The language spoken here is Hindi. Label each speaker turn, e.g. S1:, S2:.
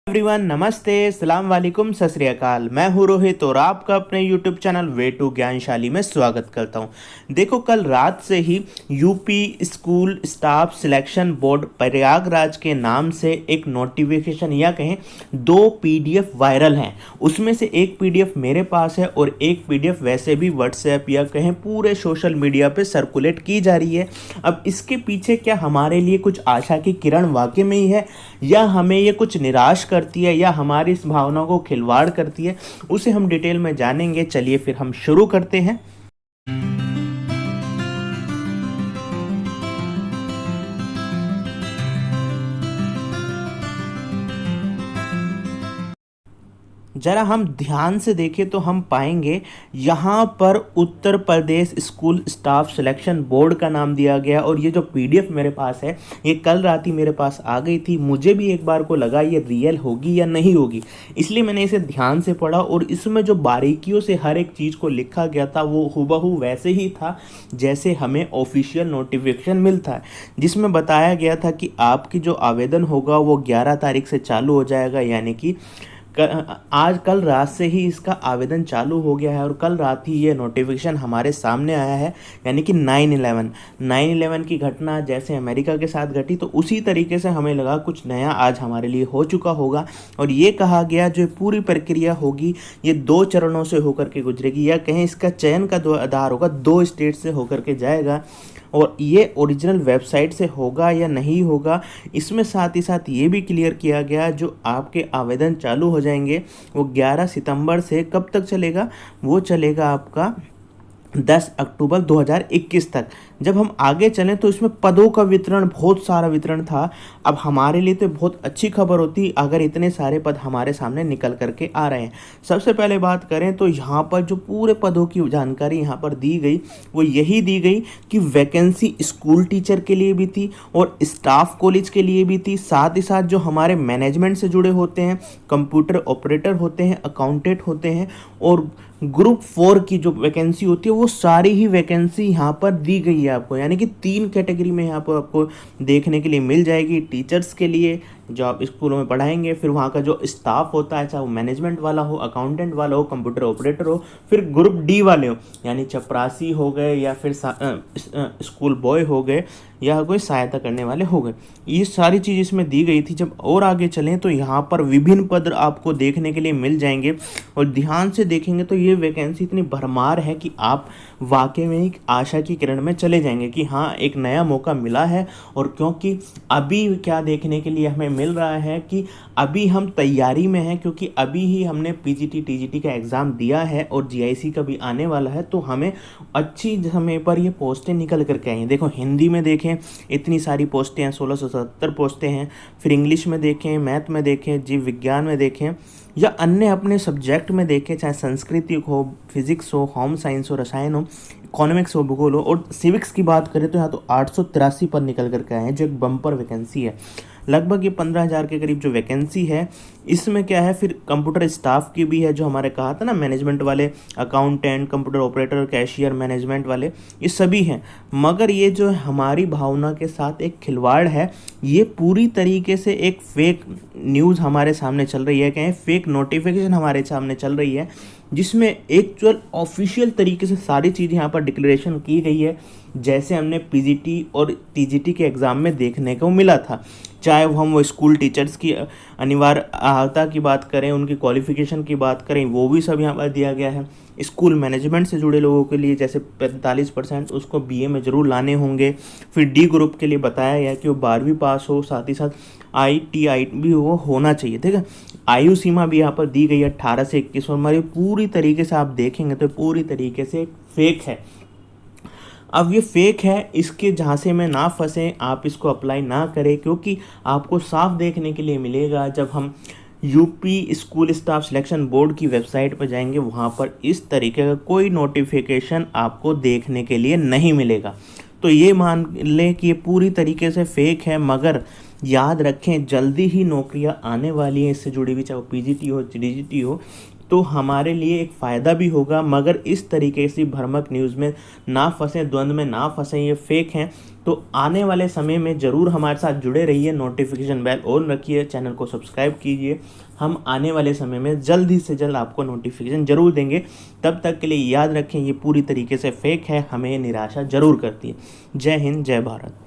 S1: एवरीवन, नमस्ते, सलाम वालेकुम, सत श्री अकाल। मैं हूँ रोहित और आपका अपने YouTube channel way to Gyanshali में स्वागत करता हूँ। देखो, कल रात से ही UP school staff selection board Prayagraj के नाम से एक नोटिफिकेशन या कहें दो पीडीएफ वायरल हैं। उसमें से एक पीडीएफ मेरे पास है और एक पीडीएफ वैसे भी व्हाट्सएप या कहें पूरे सोशल मीडिया पे सर्कुलेट की जा रही है। अब इसके पीछे क्या हमारे लिए कुछ आशा की किरण वाकई में ही है या हमें ये कुछ निराश करती है या हमारी इस भावना को खिलवाड़ करती है, उसे हम डिटेल में जानेंगे। चलिए फिर हम शुरू करते हैं। जरा हम ध्यान से देखें तो हम पाएंगे यहाँ पर Uttar Pradesh school staff selection board का नाम दिया गया। और ये जो पीडीएफ मेरे पास है, ये कल रात ही मेरे पास आ गई थी। मुझे भी एक बार को लगा ये रियल होगी या नहीं होगी, इसलिए मैंने इसे ध्यान से पढ़ा और इसमें जो बारीकियों से हर एक चीज़ को लिखा गया था वो हूबहू वैसे ही था जैसे हमें ऑफिशियल नोटिफिकेशन मिलता है, जिसमें बताया गया था कि आपकी जो आवेदन होगा वो 11 तारीख से चालू हो जाएगा। यानी कि आज कल रात से ही इसका आवेदन चालू हो गया है और कल रात ही ये नोटिफिकेशन हमारे सामने आया है। यानी कि 9/11 की घटना जैसे अमेरिका के साथ घटी, तो उसी तरीके से हमें लगा कुछ नया आज हमारे लिए हो चुका होगा। और ये कहा गया जो पूरी प्रक्रिया होगी ये 2 चरणों से होकर के गुजरेगी, या कहें इसका चयन का आधार होगा 2 स्टेट से होकर के जाएगा। और ये ओरिजिनल वेबसाइट से होगा या नहीं होगा, इसमें साथ ही साथ ये भी क्लियर किया गया जो आपके आवेदन चालू हो जाएंगे वो 11 सितंबर से कब तक चलेगा, वो चलेगा आपका 10 अक्टूबर 2021 तक। जब हम आगे चलें तो इसमें पदों का वितरण, बहुत सारा वितरण था। अब हमारे लिए तो बहुत अच्छी खबर होती अगर इतने सारे पद हमारे सामने निकल करके आ रहे हैं। सबसे पहले बात करें तो यहाँ पर जो पूरे पदों की जानकारी यहाँ पर दी गई वो यही दी गई कि वैकेंसी स्कूल टीचर के लिए भी थी और स्टाफ कॉलेज के लिए भी थी। साथ ही साथ जो हमारे मैनेजमेंट से जुड़े होते हैं, कंप्यूटर ऑपरेटर होते हैं, अकाउंटेंट होते हैं, और ग्रुप 4 की जो वैकेंसी होती है वो सारी ही वैकेंसी यहाँ पर दी गई है आपको। यानी कि 3 कैटेगरी में यहाँ पर आपको देखने के लिए मिल जाएगी। टीचर्स के लिए जो आप स्कूलों में पढ़ाएंगे, फिर वहाँ का जो स्टाफ होता है, चाहे वो मैनेजमेंट वाला हो, अकाउंटेंट वाला हो, कंप्यूटर ऑपरेटर हो, फिर ग्रुप डी वाले हो यानी चपरासी हो गए या फिर स्कूल बॉय हो गए या कोई सहायता करने वाले हो गए। ये सारी चीज़ इसमें दी गई थी। जब और आगे चलें तो यहाँ पर विभिन्न पद आपको देखने के लिए मिल जाएंगे और ध्यान से देखेंगे तो ये वैकेंसी इतनी भरमार है कि आप वाकई में एक आशा की किरण में चले जाएंगे कि हाँ, एक नया मौका मिला है। और क्योंकि अभी क्या देखने के लिए हमें मिल रहा है कि अभी हम तैयारी में हैं, क्योंकि अभी ही हमने पीजीटी टीजीटी का एग्ज़ाम दिया है और जीआईसी का भी आने वाला है, तो हमें अच्छी समय पर ये पोस्टें निकल करके आई हैं। देखो, हिंदी में देखें इतनी सारी पोस्टें हैं, 1670 पोस्टें हैं। फिर इंग्लिश में देखें, मैथ में देखें, जीव विज्ञान में देखें या अन्य अपने सब्जेक्ट में देखें, चाहे संस्कृति हो, फिजिक्स हो, होम साइंस हो, रसायन हो, इकोनॉमिक्स हो, भूगोल हो, और सिविक्स की बात करें तो यहाँ तो 883 पद निकल करके आए हैं, जो एक बम्पर वैकेंसी है। लगभग ये 15,000 के करीब जो वैकेंसी है। इसमें क्या है, फिर कंप्यूटर स्टाफ की भी है, जो हमारे कहा था ना, मैनेजमेंट वाले, accountant, computer operator, cashier, management वाले, ये सभी हैं। मगर ये जो हमारी भावना के साथ एक खिलवाड़ है, ये पूरी तरीके से एक फेक न्यूज़ हमारे सामने चल रही है, कहें फेक नोटिफिकेशन हमारे सामने चल रही है, जिसमें एक्चुअल ऑफिशियल तरीके से सारी चीज़ यहाँ पर डिक्लेरेशन की गई है, जैसे हमने पीजीटी और टीजीटी के एग्ज़ाम में देखने को मिला था। चाहे वो स्कूल टीचर्स की अनिवार्य अर्हता की बात करें, उनकी क्वालिफिकेशन की बात करें, वो भी सब यहाँ पर दिया गया है। स्कूल मैनेजमेंट से जुड़े लोगों के लिए जैसे 45% उसको बीए में ज़रूर लाने होंगे। फिर डी ग्रुप के लिए बताया गया कि वो 12वीं पास हो, साथ ही साथ IIT भी वो होना चाहिए। ठीक है, आयु सीमा भी यहाँ पर दी गई है 18 से 21। और हमारी पूरी तरीके से आप देखेंगे तो पूरी तरीके से फेक है। अब ये फेक है, इसके जहाँ से में ना फंसें, आप इसको अप्लाई ना करें, क्योंकि आपको साफ देखने के लिए मिलेगा जब हम UP school staff selection board की वेबसाइट पर जाएंगे, वहाँ पर इस तरीके का कोई नोटिफिकेशन आपको देखने के लिए नहीं मिलेगा। तो ये मान लें कि ये पूरी तरीके से फेक है। मगर याद रखें, जल्दी ही नौकरियां आने वाली हैं इससे जुड़ी हुई, चाहे वो पीजीटी हो, टीजीटी हो। तो हमारे लिए एक फ़ायदा भी होगा। मगर इस तरीके से भ्रामक न्यूज़ में ना फंसें, द्वंद्व में ना फंसें, ये फेक हैं। तो आने वाले समय में ज़रूर हमारे साथ जुड़े रहिए, नोटिफिकेशन बेल ऑन रखिए, चैनल को सब्सक्राइब कीजिए। हम आने वाले समय में जल्द ही से जल्द आपको नोटिफिकेशन ज़रूर देंगे। तब तक के लिए याद रखें, ये पूरी तरीके से फेक है, हमें निराशा ज़रूर करती है। जय हिंद, जय भारत।